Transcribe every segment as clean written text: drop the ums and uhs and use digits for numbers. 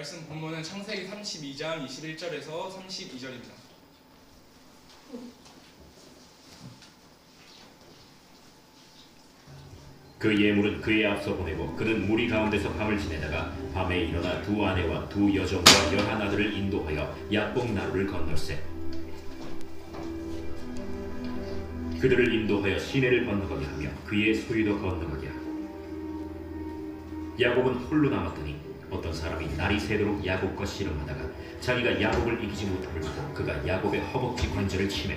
말씀 본문은 창세기 32장 21절에서 32절입니다. 그 예물은 그의 앞서 보내고 그는 무리 가운데서 밤을 지내다가 밤에 일어나 두 아내와 두 여종과 11아들을 인도하여 약복 나루를 건널세. 그들을 인도하여 시내를 건너가게 하며 그의 소유도 건너가게 하고 야곱은 홀로 남았더니 어떤 사람이 날이 새도록 야곱과 씨름하다가 자기가 야곱을 이기지 못함을 보고 그가 야곱의 허벅지 관절을 치매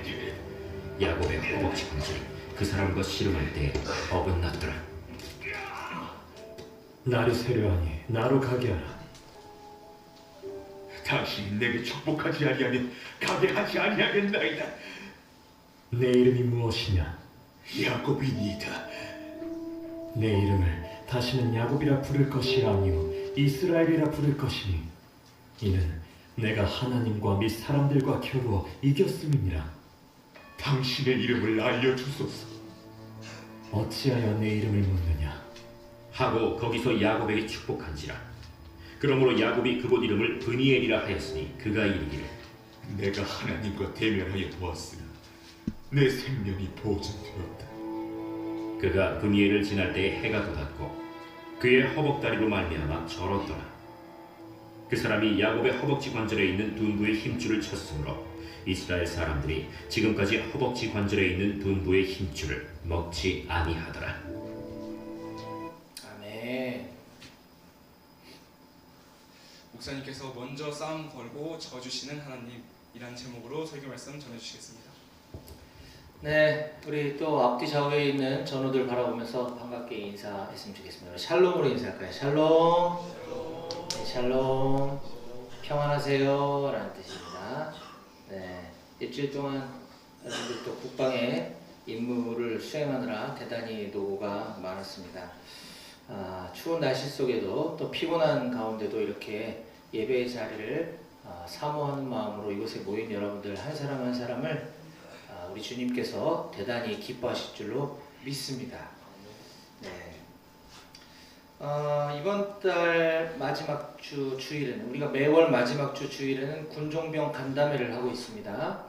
야곱의 허벅지 관절이 그 사람과 씨름할 때에 어긋났더라. 날이 새려하니 나로 가게 하라. 당신이 내게 축복하지 아니하면 가게 하지 아니하겠나이다. 내 이름이 무엇이냐? 야곱이니이다. 내 이름을 다시는 야곱이라 부를 것이 아니요 이스라엘이라 부를 것이니 이는 내가 하나님과 및 사람들과 겨루어 이겼음이니라. 당신의 이름을 알려주소서. 어찌하여 내 이름을 묻느냐? 하고 거기서 야곱에게 축복한지라. 그러므로 야곱이 그곳 이름을 브니엘이라 하였으니 그가 이르기를 내가 하나님과 대면하여 보았으나 내 생명이 보존되었다. 그가 브니엘을 지날 때에 해가 돋았고 그의 허벅다리로 말미암아 절었더라. 그 사람이 야곱의 허벅지 관절에 있는 둔부의 힘줄을 쳤으므로 이스라엘 사람들이 지금까지 허벅지 관절에 있는 둔부의 힘줄을 먹지 아니하더라. 아멘. 목사님께서 먼저 싸움 걸고 져주시는 하나님이란 제목으로 설교 말씀 전해주시겠습니다. 네, 우리 또 앞뒤 좌우에 있는 전우들 바라보면서 반갑게 인사했으면 좋겠습니다. 샬롬으로 인사할까요? 샬롬. 네, 샬롬. 평안하세요 라는 뜻입니다. 네, 일주일 동안 여러분들 또 국방의 임무를 수행하느라 대단히 노고가 많았습니다. 추운 날씨 속에도 또 피곤한 가운데도 이렇게 예배의 자리를 사모하는 마음으로 이곳에 모인 여러분들 한 사람 한 사람을 우리 주님께서 대단히 기뻐하실 줄로 믿습니다. 네. 이번 달 마지막 주 주일에는 우리가 매월 마지막 주 주일에는 군종병 간담회를 하고 있습니다.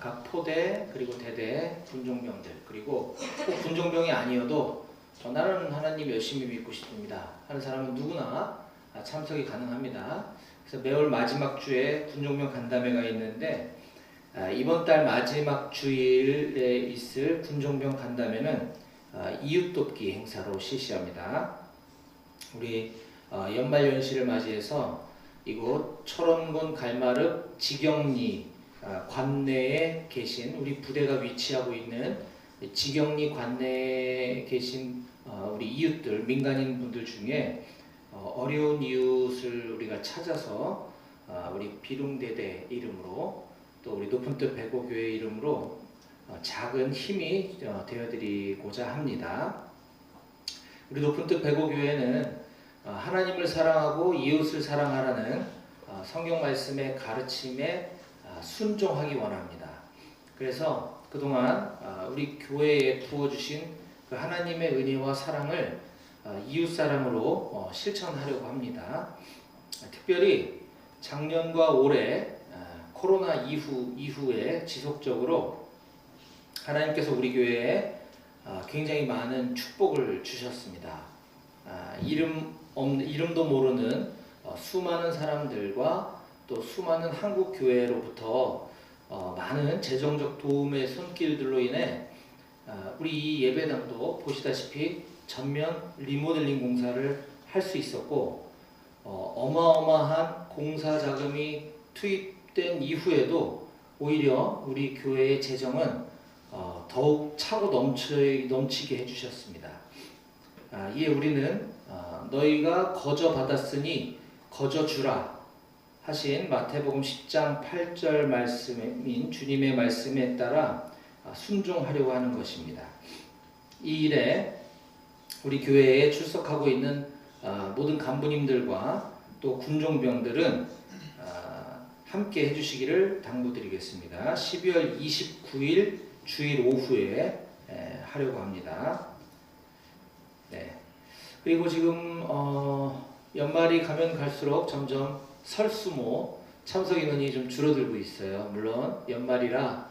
각 포대 그리고 대대 군종병들 그리고 꼭 군종병이 아니어도 나는 하나님 열심히 믿고 싶습니다 하는 사람은 누구나 참석이 가능합니다. 그래서 매월 마지막 주에 군종병 간담회가 있는데 이번 달 마지막 주일에 있을 군종병 간담회는 이웃돕기 행사로 실시합니다. 우리 연말연시를 맞이해서 이곳 철원군 갈마릅 지경리 관내에 계신 우리 부대가 위치하고 있는 지경리 관내에 계신 우리 이웃들, 민간인 분들 중에 어려운 이웃을 우리가 찾아서 우리 비룡대대 이름으로 또 우리 높은뜻 백오교회 이름으로 작은 힘이 되어드리고자 합니다. 우리 높은뜻 백오교회는 하나님을 사랑하고 이웃을 사랑하라는 성경 말씀의 가르침에 순종하기 원합니다. 그래서 그동안 우리 교회에 부어주신 그 하나님의 은혜와 사랑을 이웃사랑으로 실천하려고 합니다. 특별히 작년과 올해 코로나 이후에 지속적으로 하나님께서 우리 교회에 굉장히 많은 축복을 주셨습니다. 이름도 모르는 수많은 사람들과 또 수많은 한국 교회로부터 많은 재정적 도움의 손길들로 인해 우리 이 예배당도 보시다시피 전면 리모델링 공사를 할 수 있었고 어마어마한 공사 자금이 투입된 이후에도 오히려 우리 교회의 재정은 더욱 차고 넘치게 해주셨습니다. 이에 우리는 너희가 거저 받았으니 거저 주라 하신 마태복음 10장 8절 말씀인 주님의 말씀에 따라 순종하려고 하는 것입니다. 이 일에 우리 교회에 출석하고 있는 모든 간부님들과 또 군종병들은 함께 해주시기를 당부드리겠습니다. 12월 29일 주일 오후에 하려고 합니다. 네. 그리고 지금 연말이 가면 갈수록 점점 설수모 참석 인원이 좀 줄어들고 있어요. 물론 연말이라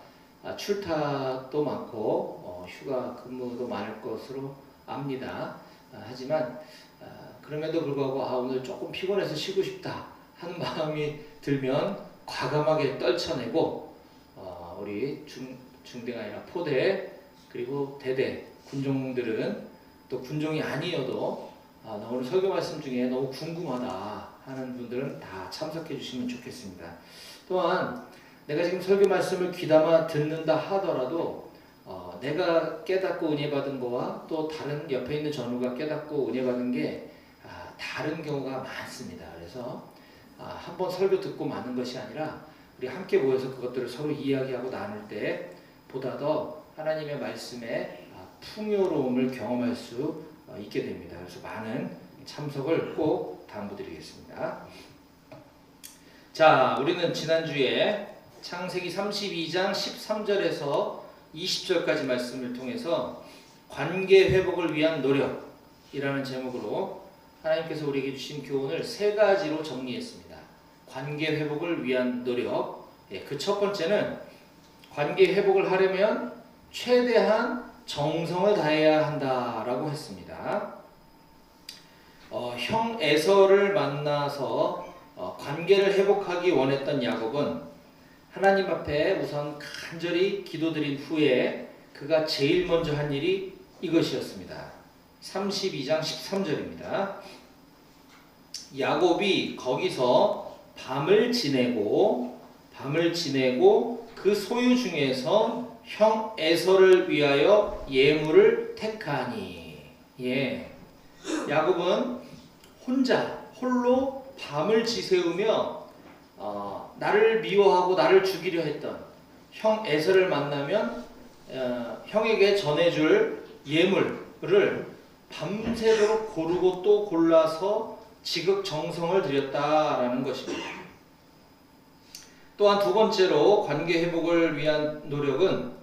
출타도 많고 휴가 근무도 많을 것으로 압니다. 하지만 그럼에도 불구하고 오늘 조금 피곤해서 쉬고 싶다 하는 마음이 들면 과감하게 떨쳐내고 우리 중대가 아니라 포대 그리고 대대 군종들은 또 군종이 아니어도 나 오늘 설교 말씀 중에 너무 궁금하다 하는 분들은 다 참석해 주시면 좋겠습니다. 또한 내가 지금 설교 말씀을 귀담아 듣는다 하더라도 내가 깨닫고 은혜 받은 거와 또 다른 옆에 있는 전우가 깨닫고 은혜 받은 게 다른 경우가 많습니다. 그래서 한번 설교 듣고 마는 것이 아니라 우리 함께 모여서 그것들을 서로 이야기하고 나눌 때 보다 더 하나님의 말씀에 풍요로움을 경험할 수 있게 됩니다. 그래서 많은 참석을 꼭 당부드리겠습니다. 자, 우리는 지난주에 창세기 32장 13절에서 20절까지 말씀을 통해서 관계 회복을 위한 노력이라는 제목으로 하나님께서 우리에게 주신 교훈을 세 가지로 정리했습니다. 관계 회복을 위한 노력. 그 첫 번째는 관계 회복을 하려면 최대한 정성을 다해야 한다라고 했습니다. 형 에서를 만나서 관계를 회복하기 원했던 야곱은 하나님 앞에 우선 간절히 기도드린 후에 그가 제일 먼저 한 일이 이것이었습니다. 32장 13절입니다. 야곱이 거기서 밤을 지내고 그 소유 중에서 형 에서를 위하여 예물을 택하니. 야곱은 홀로 밤을 지새우며 나를 미워하고 나를 죽이려 했던 형 에서를 만나면 형에게 전해줄 예물을 밤새도록 고르고 또 골라서 지극정성을 들였다라는 것입니다. 또한 두 번째로 관계 회복을 위한 노력은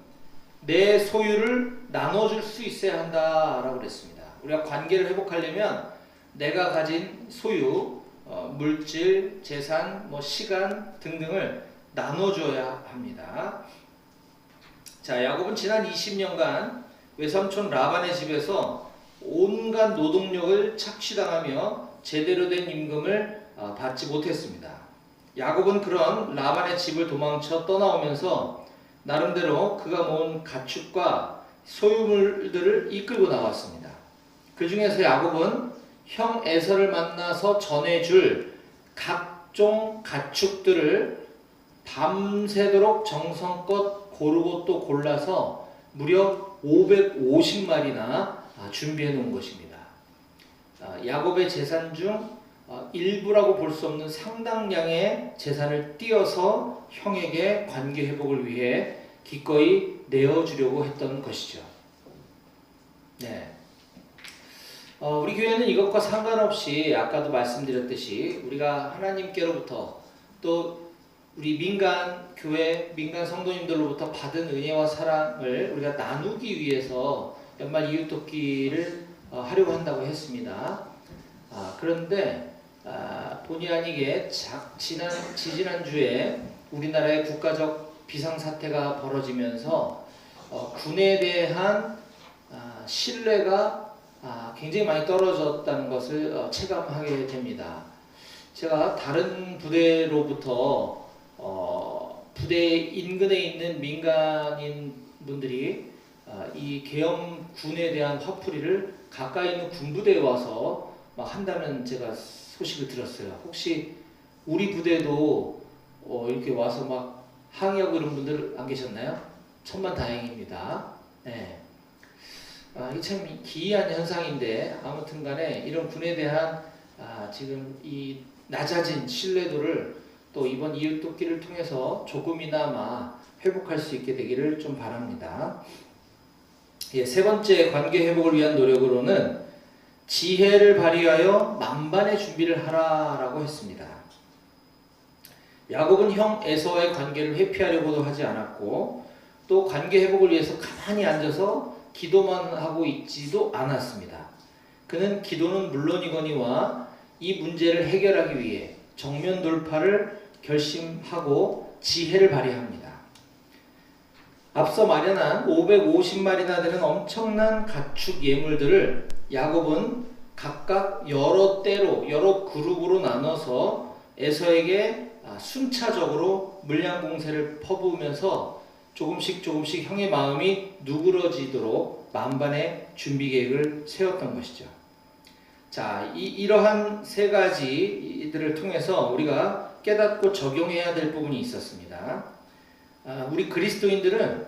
내 소유를 나눠줄 수 있어야 한다라고 그랬습니다. 우리가 관계를 회복하려면 내가 가진 소유, 물질, 재산, 시간 등등을 나눠줘야 합니다. 자, 야곱은 지난 20년간 외삼촌 라반의 집에서 온갖 노동력을 착취당하며 제대로 된 임금을 받지 못했습니다. 야곱은 그런 라반의 집을 도망쳐 떠나오면서 나름대로 그가 모은 가축과 소유물들을 이끌고 나왔습니다. 그 중에서 야곱은 형 에서를 만나서 전해줄 각종 가축들을 밤새도록 정성껏 고르고 또 골라서 무려 550마리나 준비해 놓은 것입니다. 야곱의 재산 중 일부라고 볼 수 없는 상당량의 재산을 띄어서 형에게 관계 회복을 위해 기꺼이 내어주려고 했던 것이죠. 우리 교회는 이것과 상관없이 아까도 말씀드렸듯이 우리가 하나님께로부터 또 우리 민간 교회, 민간 성도님들로부터 받은 은혜와 사랑을 우리가 나누기 위해서 연말 이웃돕기를 하려고 한다고 했습니다. 그런데 본의 아니게 지지난주에 우리나라의 국가적 비상사태가 벌어지면서 군에 대한 신뢰가 굉장히 많이 떨어졌다는 것을 체감하게 됩니다. 제가 다른 부대로부터 부대 인근에 있는 민간인 분들이 이 계엄군에 대한 화풀이를 가까이 있는 군부대에 와서 막 한다는 제가 소식을 들었어요. 혹시 우리 부대도 이렇게 와서 막 항의하고 이런 분들 안 계셨나요? 천만다행입니다. 이게 참 기이한 현상인데 아무튼 간에 이런 군에 대한 지금 이 낮아진 신뢰도를 또 이번 이웃돕기를 통해서 조금이나마 회복할 수 있게 되기를 좀 바랍니다. 세 번째 관계 회복을 위한 노력으로는 지혜를 발휘하여 만반의 준비를 하라라고 했습니다. 야곱은 형 에서와의 관계를 회피하려고도 하지 않았고 또 관계 회복을 위해서 가만히 앉아서 기도만 하고 있지도 않았습니다. 그는 기도는 물론이거니와 이 문제를 해결하기 위해 정면 돌파를 결심하고 지혜를 발휘합니다. 앞서 마련한 550마리나 되는 엄청난 가축 예물들을 야곱은 각각 여러 때로 여러 그룹으로 나눠서 에서에게 순차적으로 물량 공세를 퍼부으면서 조금씩 형의 마음이 누그러지도록 만반의 준비 계획을 세웠던 것이죠. 자, 이러한 세 가지들을 통해서 우리가 깨닫고 적용해야 될 부분이 있었습니다. 우리 그리스도인들은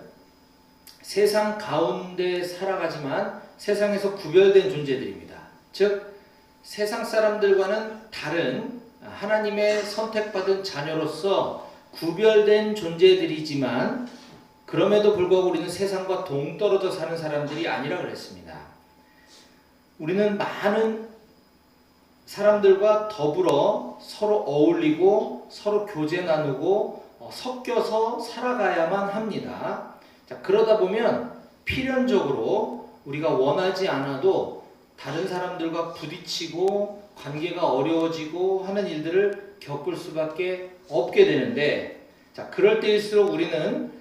세상 가운데 살아가지만 세상에서 구별된 존재들입니다. 즉 세상 사람들과는 다른 하나님의 선택받은 자녀로서 구별된 존재들이지만 그럼에도 불구하고 우리는 세상과 동떨어져 사는 사람들이 아니라 그랬습니다. 우리는 많은 사람들과 더불어 서로 어울리고 서로 교제 나누고 섞여서 살아가야만 합니다. 자, 그러다 보면 필연적으로 우리가 원하지 않아도 다른 사람들과 부딪히고 관계가 어려워지고 하는 일들을 겪을 수밖에 없게 되는데, 자, 그럴 때일수록 우리는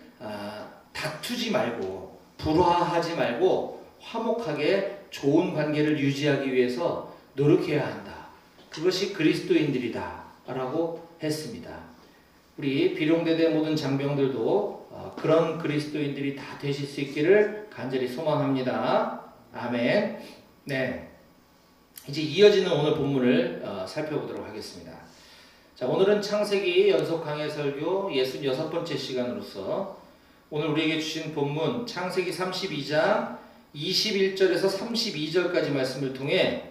다투지 말고 불화하지 말고 화목하게 좋은 관계를 유지하기 위해서 노력해야 한다. 그것이 그리스도인들이다 라고 했습니다. 우리 비룡대대 모든 장병들도 그런 그리스도인들이 다 되실 수 있기를 간절히 소망합니다. 아멘. 네, 이제 이어지는 오늘 본문을 살펴보도록 하겠습니다. 자, 오늘은 창세기 연속 강해 설교 66번째 시간으로서 오늘 우리에게 주신 본문 창세기 32장 21절에서 32절까지 말씀을 통해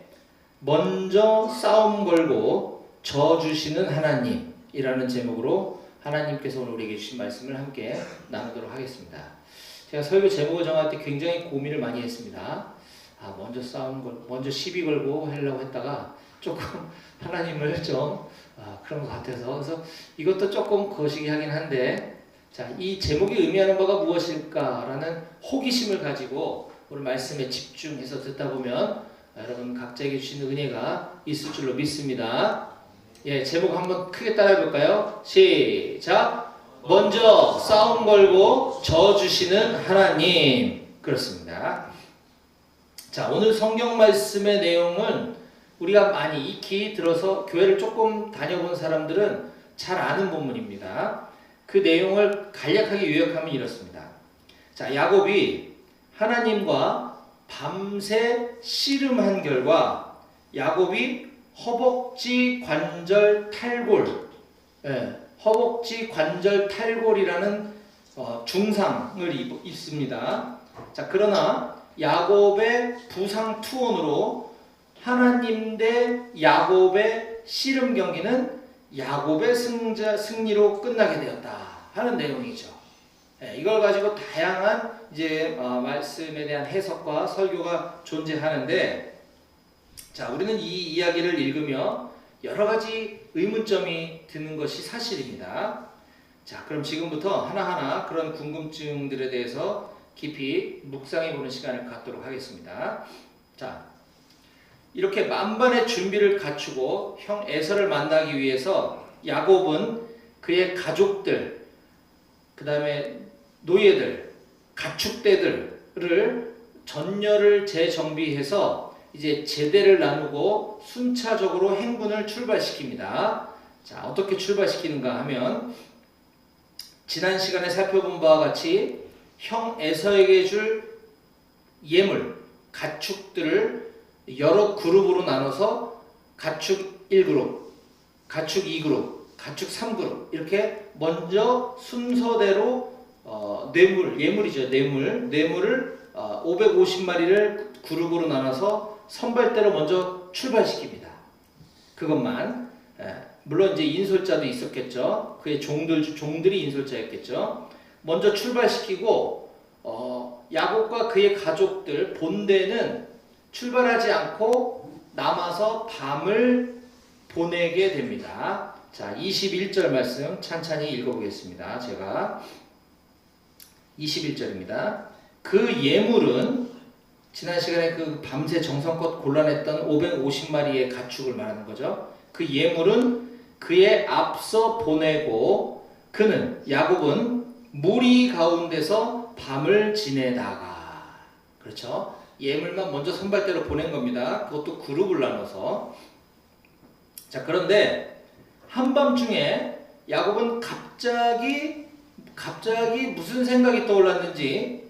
먼저 싸움 걸고 저 주시는 하나님이라는 제목으로 하나님께서 오늘 우리에게 주신 말씀을 함께 나누도록 하겠습니다. 제가 설교 제목을 정할 때 굉장히 고민을 많이 했습니다. 먼저 싸움 걸고 먼저 시비 걸고 하려고 했다가 조금 하나님을 좀 그런 것 같아서, 그래서 이것도 조금 거시기하긴 한데, 자, 이 제목이 의미하는 바가 무엇일까라는 호기심을 가지고 오늘 말씀에 집중해서 듣다 보면 여러분 각자에게 주시는 은혜가 있을 줄로 믿습니다. 예, 제목 한번 크게 따라해 볼까요? 시작! 먼저 싸움 걸고 저 주시는 하나님. 그렇습니다. 자, 오늘 성경 말씀의 내용은 우리가 많이 익히 들어서 교회를 조금 다녀본 사람들은 잘 아는 본문입니다. 그 내용을 간략하게 요약하면 이렇습니다. 자, 야곱이 하나님과 밤새 씨름한 결과 야곱이 허벅지 관절 탈골, 허벅지 관절 탈골이라는 중상을 입습니다. 자, 그러나 야곱의 부상 투혼으로 하나님 대 야곱의 씨름 경기는 야곱의 승리로 끝나게 되었다 하는 내용이죠. 이걸 가지고 다양한 이제 말씀에 대한 해석과 설교가 존재하는데, 자, 우리는 이 이야기를 읽으며 여러 가지 의문점이 드는 것이 사실입니다. 자, 그럼 지금부터 하나하나 그런 궁금증들에 대해서 깊이 묵상해 보는 시간을 갖도록 하겠습니다. 자, 이렇게 만반의 준비를 갖추고 형 에서를 만나기 위해서 야곱은 그의 가족들, 그 다음에 노예들, 가축대들을 전열을 재정비해서 이제 제대를 나누고 순차적으로 행군을 출발시킵니다. 자, 어떻게 출발시키는가 하면 지난 시간에 살펴본 바와 같이 형 에서에게 줄 예물, 가축들을 여러 그룹으로 나눠서 가축 1그룹, 가축 2그룹, 가축 3그룹 이렇게 먼저 순서대로 예물이죠. 뇌물을 550마리를 그룹으로 나눠서 선발대로 먼저 출발시킵니다. 그것만, 물론 이제 인솔자도 있었겠죠. 그의 종들이 인솔자였겠죠. 먼저 출발시키고 야곱과 그의 가족들 본대는 출발하지 않고 남아서 밤을 보내게 됩니다. 자, 21절 말씀 찬찬히 읽어보겠습니다. 제가 21절입니다. 그 예물은 지난 시간에 그 밤새 정성껏 골라냈던 550마리의 가축을 말하는 거죠. 그 예물은 그의 앞서 보내고 그는 야곱은 무리 가운데서 밤을 지내다가 그렇죠. 예물만 먼저 선발대로 보낸 겁니다. 그것도 그룹을 나눠서. 자, 그런데 한밤중에 야곱은 갑자기 무슨 생각이 떠올랐는지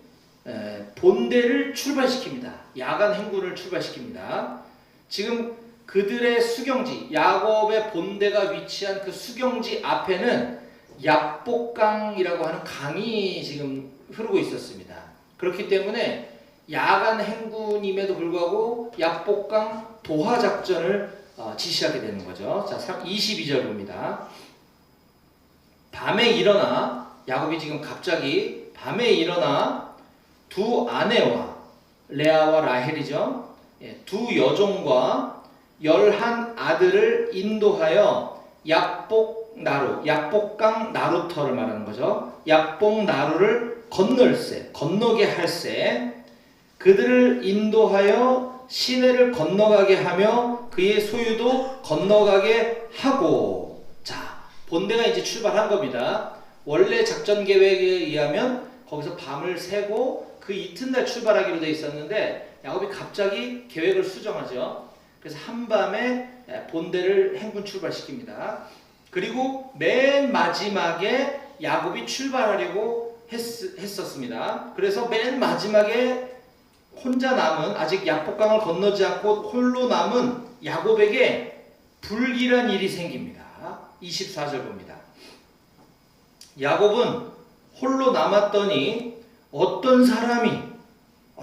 본대를 출발시킵니다. 야간 행군을 출발시킵니다. 지금 그들의 수경지, 야곱의 본대가 위치한 그 수경지 앞에는 약복강이라고 하는 강이 지금 흐르고 있었습니다. 그렇기 때문에 야간 행군임에도 불구하고 약복강 도하 작전을 지시하게 되는 거죠. 자, 22절 봅니다. 밤에 일어나 야곱이 지금 갑자기 밤에 일어나 두 아내와 레아와 라헬이죠. 두 여종과 11 아들을 인도하여 약복강 나루터를 말하는 거죠. 약복 나루를 건너게 할세 그들을 인도하여 시내를 건너가게 하며 그의 소유도 건너가게 하고. 자, 본대가 이제 출발한 겁니다. 원래 작전 계획에 의하면 거기서 밤을 새고 그 이튿날 출발하기로 돼 있었는데 야곱이 갑자기 계획을 수정하죠. 그래서 한밤에 본대를 행군 출발시킵니다. 그리고 맨 마지막에 야곱이 출발하려고 했었습니다. 그래서 맨 마지막에 혼자 남은 아직 약복강을 건너지 않고 홀로 남은 야곱에게 불길한 일이 생깁니다. 24절 봅니다. 야곱은 홀로 남았더니 어떤 사람이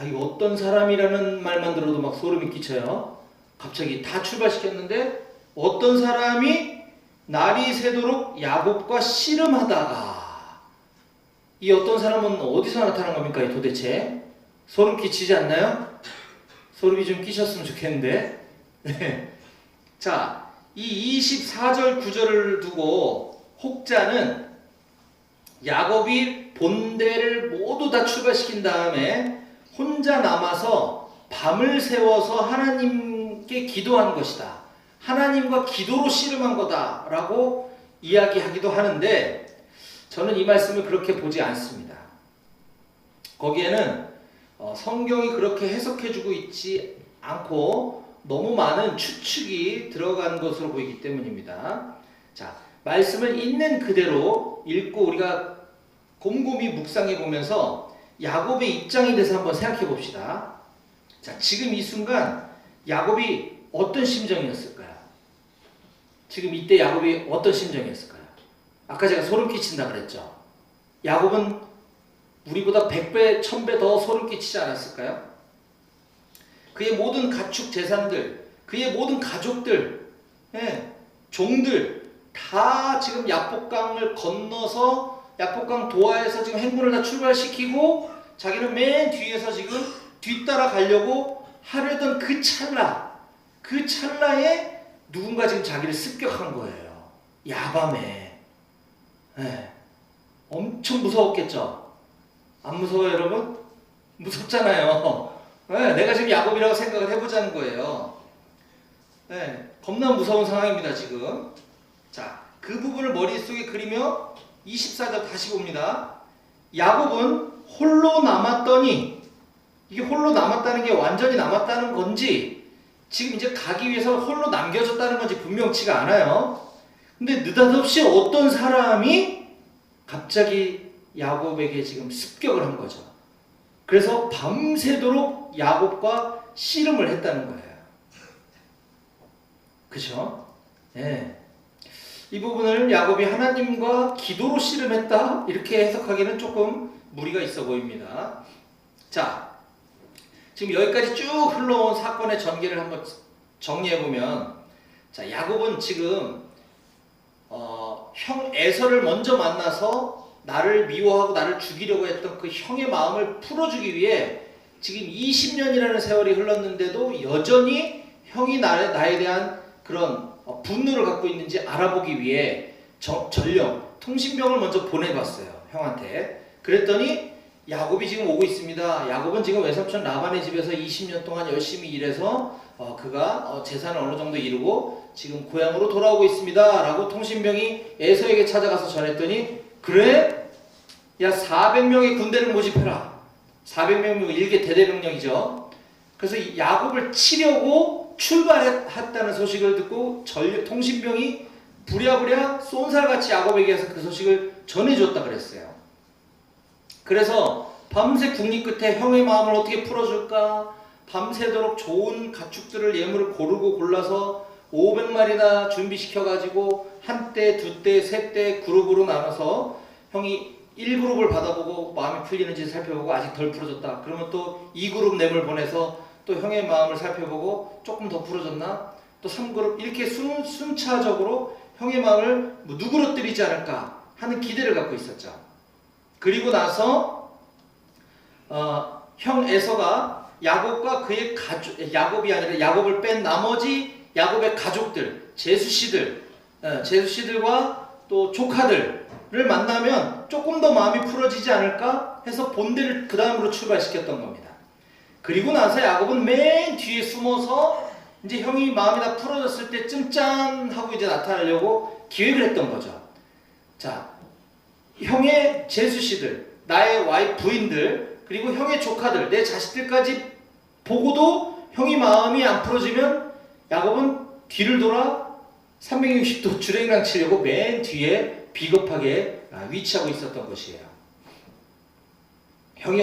이거 어떤 사람이라는 말만 들어도 막 소름이 끼쳐요. 갑자기 다 출발시켰는데 어떤 사람이 날이 새도록 야곱과 씨름하다가 이 어떤 사람은 어디서 나타난 겁니까? 도대체 소름 끼치지 않나요? 소름이 좀 끼셨으면 좋겠는데. 네. 자, 이 24절 9절을 두고 혹자는 야곱이 본대를 모두 다 출발시킨 다음에 혼자 남아서 밤을 새워서 하나님께 기도한 것이다. 하나님과 기도로 씨름한 거다 라고 이야기하기도 하는데 저는 이 말씀을 그렇게 보지 않습니다. 거기에는 성경이 그렇게 해석해주고 있지 않고 너무 많은 추측이 들어간 것으로 보이기 때문입니다. 자, 말씀을 있는 그대로 읽고 우리가 곰곰이 묵상해 보면서 야곱의 입장에 대해서 한번 생각해 봅시다. 자, 지금 이 순간 야곱이 어떤 심정이었을까요? 지금 이때 야곱이 어떤 심정이었을까요? 아까 제가 소름 끼친다 그랬죠. 야곱은 우리보다 100배, 1000배 더 소름 끼치지 않았을까요? 그의 모든 가축 재산들, 그의 모든 가족들, 종들 다 지금 약복강을 건너서 약복강 도하에서 지금 행군을 다 출발시키고 자기는 맨 뒤에서 지금 뒤따라 가려고 하려던 그 찰나에 누군가 지금 자기를 습격한 거예요. 야밤에. 엄청 무서웠겠죠? 안 무서워요, 여러분? 무섭잖아요. 내가 지금 야곱이라고 생각을 해보자는 거예요. 겁나 무서운 상황입니다, 지금. 자, 그 부분을 머릿속에 그리며 24절 다시 봅니다. 야곱은 홀로 남았더니, 이게 홀로 남았다는 게 완전히 남았다는 건지 지금 이제 가기 위해서 홀로 남겨졌다는 건지 분명치가 않아요. 근데 느닷없이 어떤 사람이 갑자기 야곱에게 지금 습격을 한 거죠. 그래서 밤새도록 야곱과 씨름을 했다는 거예요. 그죠? 이 부분을 야곱이 하나님과 기도로 씨름했다 이렇게 해석하기는 조금 무리가 있어 보입니다. 자, 지금 여기까지 쭉 흘러온 사건의 전개를 한번 정리해보면, 자, 야곱은 지금 형 에서를 먼저 만나서 나를 미워하고 나를 죽이려고 했던 그 형의 마음을 풀어주기 위해 지금 20년이라는 세월이 흘렀는데도 여전히 형이 나에 대한 그런 분노를 갖고 있는지 알아보기 위해 전령, 통신병을 먼저 보내봤어요, 형한테. 그랬더니 야곱이 지금 오고 있습니다. 야곱은 지금 외삼촌 라반의 집에서 20년 동안 열심히 일해서 그가 재산을 어느 정도 이루고 지금 고향으로 돌아오고 있습니다. 라고 통신병이 에서에게 찾아가서 전했더니 그래? 야 400명의 군대를 모집해라. 400명이면 일개 대대병력이죠. 그래서 야곱을 치려고 출발했다는 소식을 듣고 통신병이 부랴부랴 쏜살같이 야곱에게서 그 소식을 전해줬다 그랬어요. 그래서 밤새 국리 끝에 형의 마음을 어떻게 풀어줄까? 밤새도록 좋은 가축들을 예물을 고르고 골라서 500마리나 준비시켜가지고 한 대, 두 대, 세 대 그룹으로 나눠서 형이 1그룹을 받아보고 마음이 풀리는지 살펴보고 아직 덜 풀어졌다. 그러면 또 2그룹 뇌물 보내서 또 형의 마음을 살펴보고 조금 더 풀어졌나? 또 3그룹 이렇게 순차적으로 형의 마음을 누그러뜨리지 않을까 하는 기대를 갖고 있었죠. 그리고 나서 형 에서가 야곱과 그의 야곱이 아니라 야곱을 뺀 나머지 야곱의 가족들, 제수씨들과 또 조카들을 만나면 조금 더 마음이 풀어지지 않을까 해서 본대를 그 다음으로 출발시켰던 겁니다. 그리고 나서 야곱은 맨 뒤에 숨어서 이제 형이 마음이 다 풀어졌을 때쯤 짠 하고 이제 나타나려고 기획을 했던 거죠. 자, 형의 제수씨들, 나의 와이프 부인들, 그리고 형의 조카들, 내 자식들까지 보고도 형이 마음이 안 풀어지면 야곱은 뒤를 돌아 360도 주랭랑 치려고 맨 뒤에 비겁하게 위치하고 있었던 것이에요. 야곱이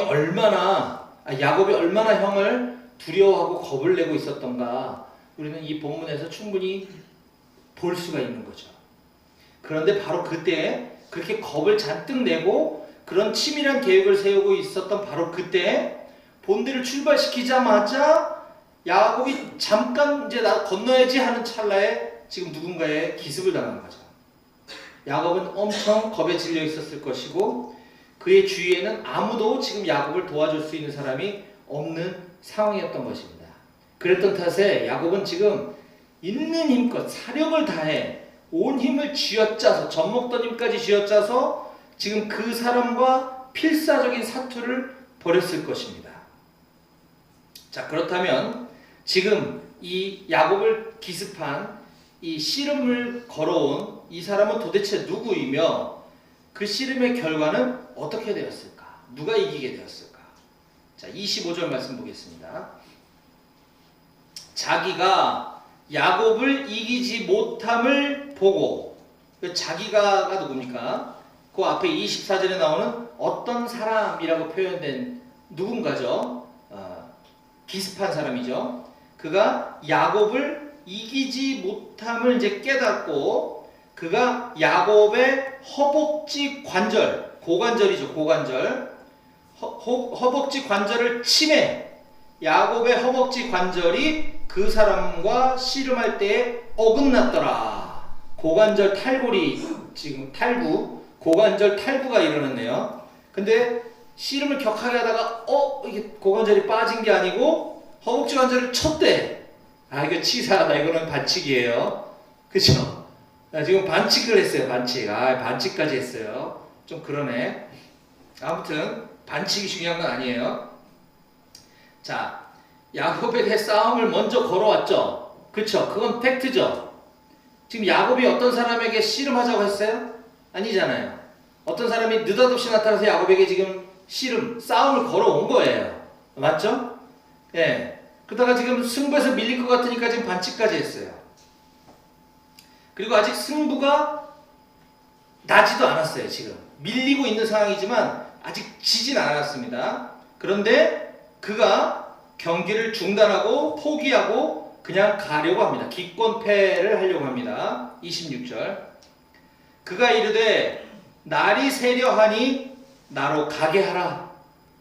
얼마나 형을 두려워하고 겁을 내고 있었던가 우리는 이 본문에서 충분히 볼 수가 있는 거죠. 그런데 바로 그때 그렇게 겁을 잔뜩 내고 그런 치밀한 계획을 세우고 있었던 바로 그때 본대를 출발시키자마자 야곱이 잠깐 이제 나 건너야지 하는 찰나에 지금 누군가의 기습을 당한 거죠. 야곱은 엄청 겁에 질려 있었을 것이고 그의 주위에는 아무도 지금 야곱을 도와줄 수 있는 사람이 없는 상황이었던 것입니다. 그랬던 탓에 야곱은 지금 있는 힘껏 사력을 다해 온 힘을 쥐어짜서 젖먹던 힘까지 쥐어짜서 지금 그 사람과 필사적인 사투를 벌였을 것입니다. 자, 그렇다면 지금 이 야곱을 기습한 이 씨름을 걸어온 이 사람은 도대체 누구이며 그 씨름의 결과는 어떻게 되었을까? 누가 이기게 되었을까? 자, 25절 말씀 보겠습니다. 자기가 야곱을 이기지 못함을 보고, 자기가가 누굽니까? 그 앞에 24절에 나오는 어떤 사람이라고 표현된 누군가죠. 기습한 사람이죠. 그가 야곱을 이기지 못함을 이제 깨닫고 그가 야곱의 허벅지 관절, 고관절이죠. 고관절. 허벅지 관절을 침해 야곱의 허벅지 관절이 그 사람과 씨름할 때에 어긋났더라. 고관절 탈골이 지금 고관절 탈구가 일어났네요. 근데 씨름을 격하게 하다가 이게 고관절이 빠진 게 아니고 허벅지 관절을 쳤대. 이거 치사하다. 이거는 반칙이에요. 그쵸? 지금 반칙을 했어요. 반칙까지 했어요. 좀 그러네. 아무튼 반칙이 중요한 건 아니에요. 자, 야곱에게 싸움을 먼저 걸어왔죠. 그쵸? 그건 팩트죠. 지금 야곱이 어떤 사람에게 씨름하자고 했어요? 아니잖아요. 어떤 사람이 느닷없이 나타나서 야곱에게 지금 싸움을 걸어온 거예요. 맞죠? 예. 그러다가 지금 승부에서 밀릴 것 같으니까 지금 반칙까지 했어요. 그리고 아직 승부가 나지도 않았어요. 지금 밀리고 있는 상황이지만 아직 지진 않았습니다. 그런데 그가 경기를 중단하고 포기하고 그냥 가려고 합니다. 기권패를 하려고 합니다. 26절. 그가 이르되 날이 새려하니 나로 가게 하라.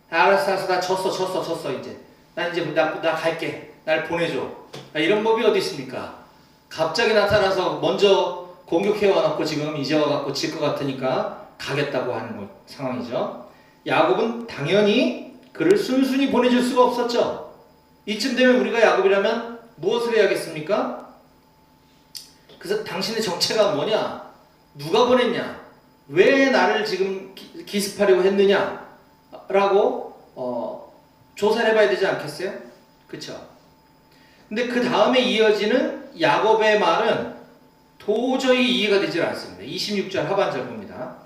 알았어. 나 졌어 이제. 나 이제 나 갈게. 날 보내줘. 이런 법이 어디 있습니까? 갑자기 나타나서 먼저 공격해 와놓고 지금 이제 와갖고 질 것 같으니까 가겠다고 하는 상황이죠. 야곱은 당연히 그를 순순히 보내줄 수가 없었죠. 이쯤 되면 우리가 야곱이라면 무엇을 해야겠습니까? 그래서 당신의 정체가 뭐냐? 누가 보냈냐? 왜 나를 지금 기습하려고 했느냐? 라고 조사를 해봐야 되지 않겠어요? 그쵸? 근데 그 다음에 이어지는 야곱의 말은 도저히 이해가 되질 않습니다. 26절 하반절 봅니다.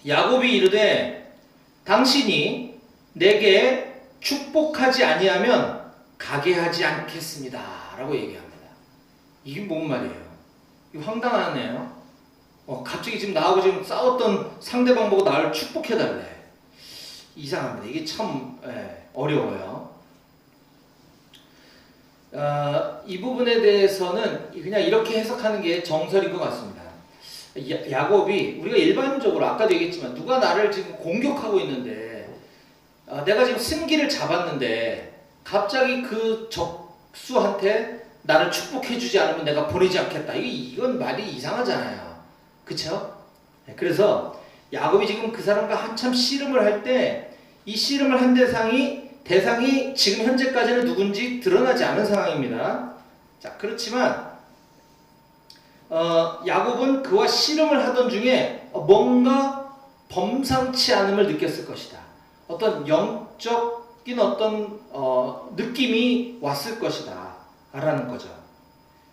야곱이 이르되 당신이 내게 축복하지 아니하면 가게 하지 않겠습니다. 라고 얘기합니다. 이게 뭔 말이에요? 이거 황당하네요. 갑자기 지금 나하고 지금 싸웠던 상대방 보고 나를 축복해달래. 이상합니다. 이게 참 어려워요. 이 부분에 대해서는 그냥 이렇게 해석하는 게 정설인 것 같습니다. 야곱이 우리가 일반적으로 아까도 얘기했지만 누가 나를 지금 공격하고 있는데 내가 지금 승기를 잡았는데 갑자기 그 적수한테 나를 축복해주지 않으면 내가 보내지 않겠다. 이건 말이 이상하잖아요. 그쵸? 그래서 야곱이 지금 그 사람과 한참 씨름을 할 때 이 씨름을 한 대상이 지금 현재까지는 누군지 드러나지 않은 상황입니다. 자, 그렇지만 야곱은 그와 씨름을 하던 중에 뭔가 범상치 않음을 느꼈을 것이다. 어떤 영적인 어떤 느낌이 왔을 것이다 라는 거죠.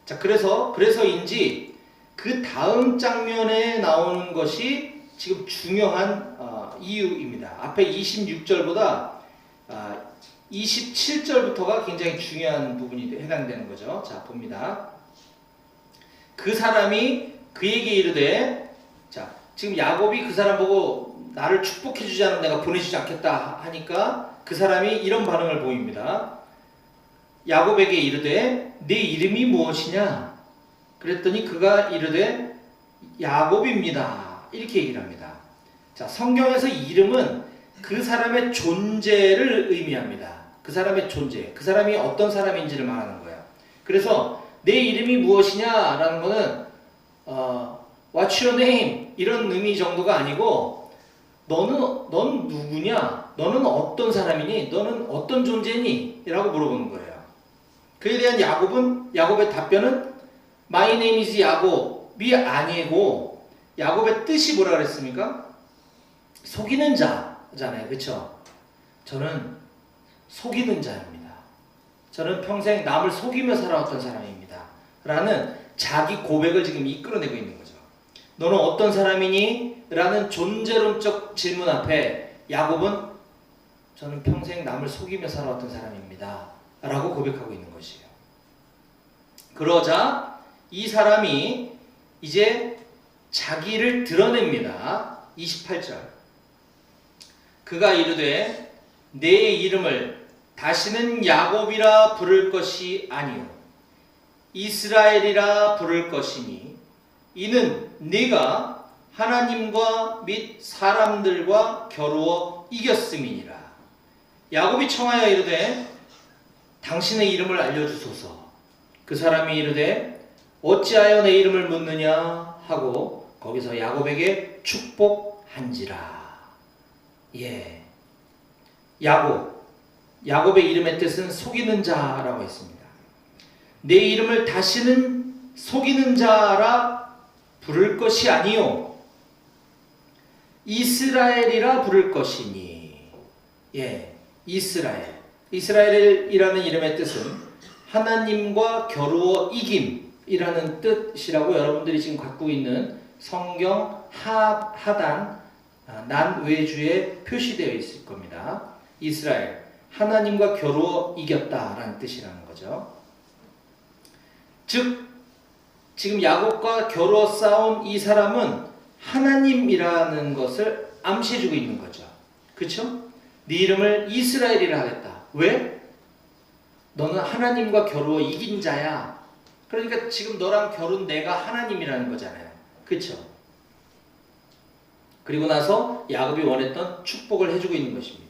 자, 그래서인지 그 다음 장면에 나오는 것이 지금 중요한 이유입니다. 앞에 26절보다 27절부터가 굉장히 중요한 부분이 해당되는 거죠. 자, 봅니다. 그 사람이 그에게 이르되, 자, 지금 야곱이 그 사람 보고 나를 축복해 주지 않으면 내가 보내주지 않겠다 하니까 그 사람이 이런 반응을 보입니다. 야곱에게 이르되 네 이름이 무엇이냐? 그랬더니 그가 이르되 야곱입니다. 이렇게 얘기를 합니다. 자, 성경에서 이름은 그 사람의 존재를 의미합니다. 그 사람의 존재, 그 사람이 어떤 사람인지를 말하는 거예요. 그래서 내 이름이 무엇이냐라는 거는 What's your name? 이런 의미 정도가 아니고 넌 누구냐? 너는 어떤 사람이니? 너는 어떤 존재니? 라고 물어보는 거예요. 그에 대한 야곱의 답변은 My name is 야곱이 아니고 야곱의 뜻이 뭐라 그랬습니까? 속이는 자잖아요. 그쵸? 저는 속이는 자입니다. 저는 평생 남을 속이며 살아왔던 사람입니다. 라는 자기 고백을 지금 이끌어내고 있는 거죠. 너는 어떤 사람이니? 라는 존재론적 질문 앞에 야곱은 저는 평생 남을 속이며 살아왔던 사람입니다. 라고 고백하고 있는 것이에요. 그러자 이 사람이 이제 자기를 드러냅니다. 28절. 그가 이르되 내 이름을 다시는 야곱이라 부를 것이 아니요 이스라엘이라 부를 것이니 이는 네가 하나님과 및 사람들과 겨루어 이겼음이니라. 야곱이 청하여 이르되 당신의 이름을 알려주소서. 그 사람이 이르되 어찌하여 내 이름을 묻느냐 하고 거기서 야곱에게 축복한지라. 야곱의 이름의 뜻은 속이는 자라고 했습니다. 내 이름을 다시는 속이는 자라 부를 것이 아니요 이스라엘이라 부를 것이니. 이스라엘이라는 이름의 뜻은 하나님과 겨루어 이김이라는 뜻이라고 여러분들이 지금 갖고 있는 성경 하단 난외주에 표시되어 있을 겁니다. 이스라엘, 하나님과 겨루어 이겼다라는 뜻이라는 거죠. 즉 지금 야곱과 겨루어 싸운 이 사람은 하나님이라는 것을 암시해주고 있는 거죠. 그렇죠? 네 이름을 이스라엘이라 하겠다. 왜? 너는 하나님과 겨루어 이긴 자야. 그러니까 지금 너랑 겨룬 내가 하나님이라는 거잖아요. 그렇죠? 그리고 나서 야곱이 원했던 축복을 해주고 있는 것입니다.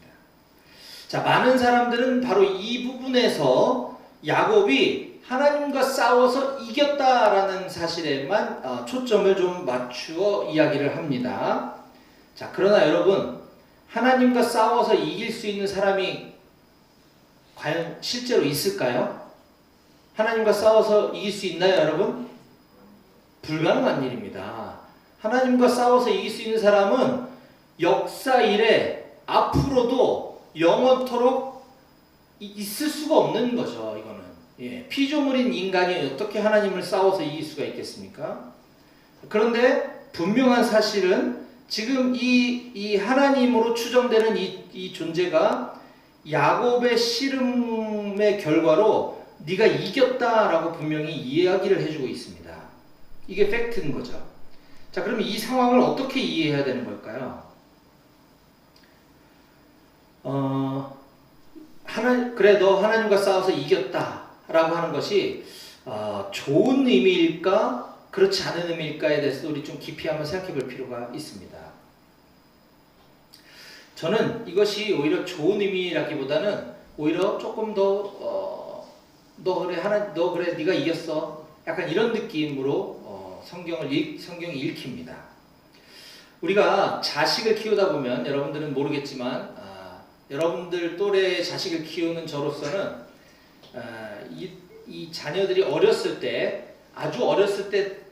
자, 많은 사람들은 바로 이 부분에서 야곱이 하나님과 싸워서 이겼다라는 사실에만 초점을 좀 맞추어 이야기를 합니다. 자, 그러나 여러분, 하나님과 싸워서 이길 수 있는 사람이 과연 실제로 있을까요? 하나님과 싸워서 이길 수 있나요, 여러분? 불가능한 일입니다. 하나님과 싸워서 이길 수 있는 사람은 역사 이래 앞으로도 영원토록 있을 수가 없는 거죠. 이거는 예, 피조물인 인간이 어떻게 하나님을 싸워서 이길 수가 있겠습니까? 그런데 분명한 사실은 지금 이 하나님으로 추정되는 이 존재가 야곱의 씨름의 결과로 네가 이겼다라고 분명히 이야기를 해주고 있습니다. 이게 팩트인 거죠. 자, 그럼 이 상황을 어떻게 이해해야 되는 걸까요? 그래 너 하나님과 싸워서 이겼다라고 하는 것이 좋은 의미일까 그렇지 않은 의미일까에 대해서 우리 좀 깊이 한번 생각해 볼 필요가 있습니다. 저는 이것이 오히려 좋은 의미라기보다는 오히려 조금 더 너 그래 네가 이겼어 약간 이런 느낌으로 성경이 읽힙니다. 우리가 자식을 키우다 보면 여러분들은 모르겠지만 여러분들 또래의 자식을 키우는 저로서는 이 자녀들이 어렸을 때 아주 어렸을 때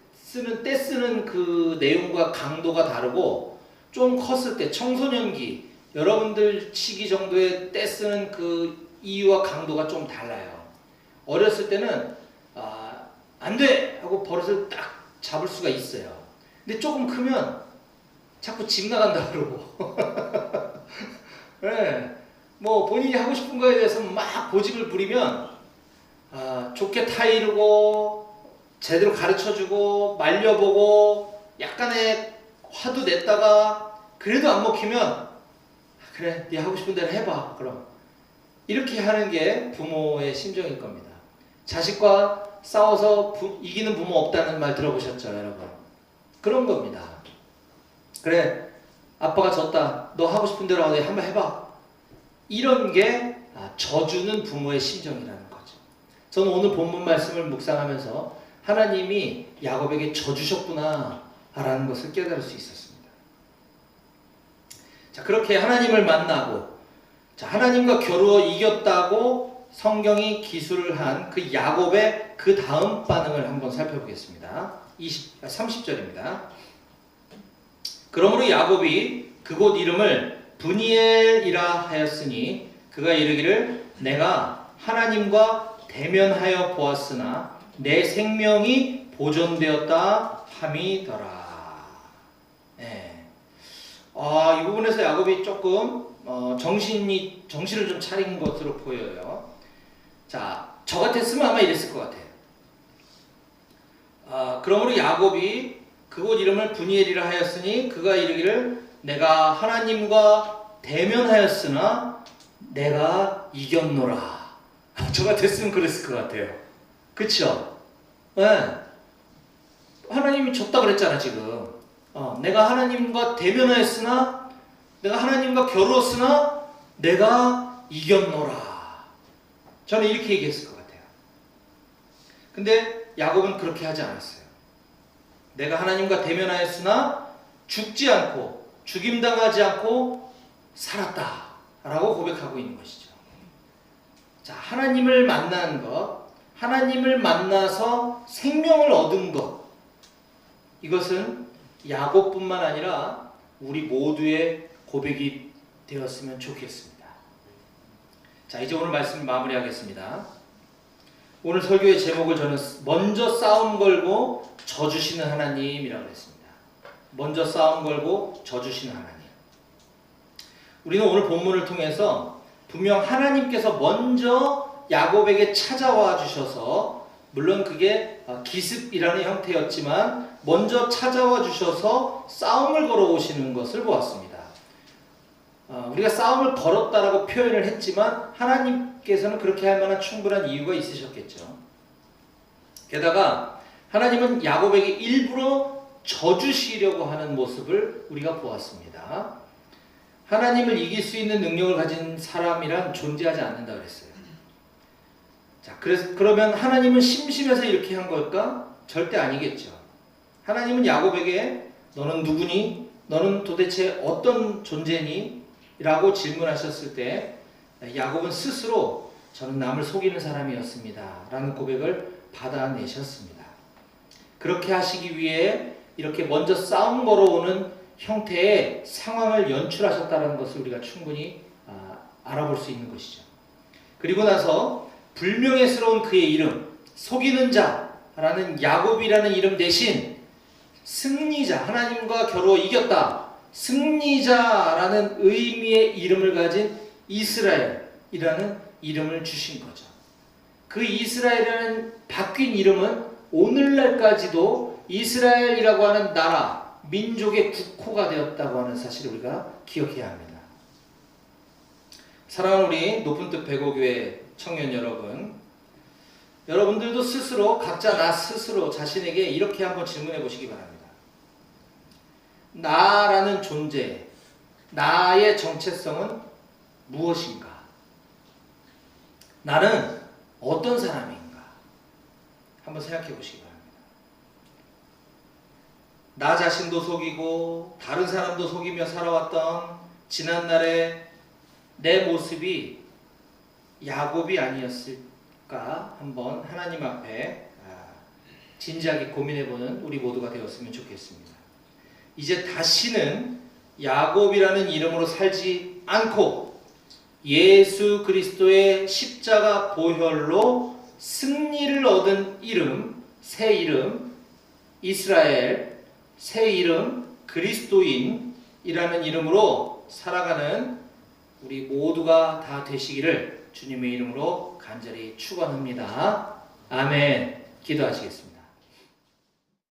쓰는 그 내용과 강도가 다르고 좀 컸을 때 청소년기 여러분들 시기 정도의 때 쓰는 그 이유와 강도가 좀 달라요. 어렸을 때는 안 돼! 하고 버릇을 딱 잡을 수가 있어요. 근데 조금 크면 자꾸 집 나간다 그러고 네, 뭐 본인이 하고 싶은 거에 대해서 막 고집을 부리면 좋게 타이르고 제대로 가르쳐주고 말려보고 약간의 화도 냈다가 그래도 안 먹히면 그래 네 하고 싶은 대로 해봐 그럼 이렇게 하는 게 부모의 심정일 겁니다. 자식과 싸워서 이기는 부모 없다는 말 들어보셨죠 여러분? 그런 겁니다. 그래 아빠가 졌다 너 하고 싶은 대로 한번 해봐 이런 게 져주는 부모의 심정이라는 거죠. 저는 오늘 본문 말씀을 묵상하면서 하나님이 야곱에게 져주셨구나 라는 것을 깨달을 수 있었습니다. 자, 그렇게 하나님을 만나고 자, 하나님과 겨루어 이겼다고 성경이 기술을 한 그 야곱의 그 다음 반응을 한번 살펴보겠습니다. 30절입니다. 그러므로 야곱이 그곳 이름을 브니엘이라 하였으니 그가 이르기를 내가 하나님과 대면하여 보았으나 내 생명이 보존되었다 함이더라. 네. 이 부분에서 야곱이 조금 정신을 좀 차린 것으로 보여요. 자, 저 같았으면 아마 이랬을 것 같아요. 그러므로 야곱이 그곳 이름을 브니엘이라 하였으니 그가 이르기를 내가 하나님과 대면하였으나 내가 이겼노라. 저 같았으면 그랬을 것 같아요. 그쵸? 네. 하나님이 졌다 그랬잖아 지금. 내가 하나님과 대면하였으나 내가 하나님과 겨루었으나 내가 이겼노라. 저는 이렇게 얘기했을 것 같아요. 근데 야곱은 그렇게 하지 않았어요. 내가 하나님과 대면하였으나 죽지 않고 죽임당하지 않고 살았다 라고 고백하고 있는 것이죠. 자, 하나님을 만난 것, 하나님을 만나서 생명을 얻은 것, 이것은 야곱뿐만 아니라 우리 모두의 고백이 되었으면 좋겠습니다. 자, 이제 오늘 말씀을 마무리하겠습니다. 오늘 설교의 제목을 저는 먼저 싸움 걸고 져주시는 하나님이라고 했습니다. 먼저 싸움 걸고 져주시는 하나님. 우리는 오늘 본문을 통해서 분명 하나님께서 먼저 야곱에게 찾아와 주셔서 물론 그게 기습이라는 형태였지만 먼저 찾아와 주셔서 싸움을 걸어오시는 것을 보았습니다. 우리가 싸움을 걸었다라고 표현을 했지만 하나님께서는 그렇게 할 만한 충분한 이유가 있으셨겠죠. 게다가 하나님은 야곱에게 일부러 져주시려고 하는 모습을 우리가 보았습니다. 하나님을 이길 수 있는 능력을 가진 사람이란 존재하지 않는다 그랬어요. 자, 그러면 하나님은 심심해서 이렇게 한 걸까? 절대 아니겠죠. 하나님은 야곱에게 너는 누구니? 너는 도대체 어떤 존재니? 라고 질문하셨을 때 야곱은 스스로 저는 남을 속이는 사람이었습니다 라는 고백을 받아내셨습니다. 그렇게 하시기 위해 이렇게 먼저 싸움 걸어오는 형태의 상황을 연출하셨다는 것을 우리가 충분히 알아볼 수 있는 것이죠. 그리고 나서 불명예스러운 그의 이름, 속이는 자라는 야곱이라는 이름 대신 승리자, 하나님과 겨루어 이겼다, 승리자라는 의미의 이름을 가진 이스라엘이라는 이름을 주신 거죠. 그 이스라엘이라는 바뀐 이름은 오늘날까지도 이스라엘이라고 하는 나라, 민족의 국호가 되었다고 하는 사실을 우리가 기억해야 합니다. 사랑하는 우리 높은 뜻 백오교회 청년 여러분, 여러분들도 스스로 각자 나 스스로 자신에게 이렇게 한번 질문해 보시기 바랍니다. 나라는 존재, 나의 정체성은 무엇인가? 나는 어떤 사람인가? 한번 생각해 보시기 바랍니다. 나 자신도 속이고 다른 사람도 속이며 살아왔던 지난날의 내 모습이 야곱이 아니었을까? 한번 하나님 앞에 진지하게 고민해보는 우리 모두가 되었으면 좋겠습니다. 이제 다시는 야곱이라는 이름으로 살지 않고 예수 그리스도의 십자가 보혈로 승리를 얻은 이름, 새 이름 이스라엘, 새 이름 그리스도인이라는 이름으로 살아가는 우리 모두가 다 되시기를 주님의 이름으로 간절히 축원합니다. 아멘. 기도하시겠습니다.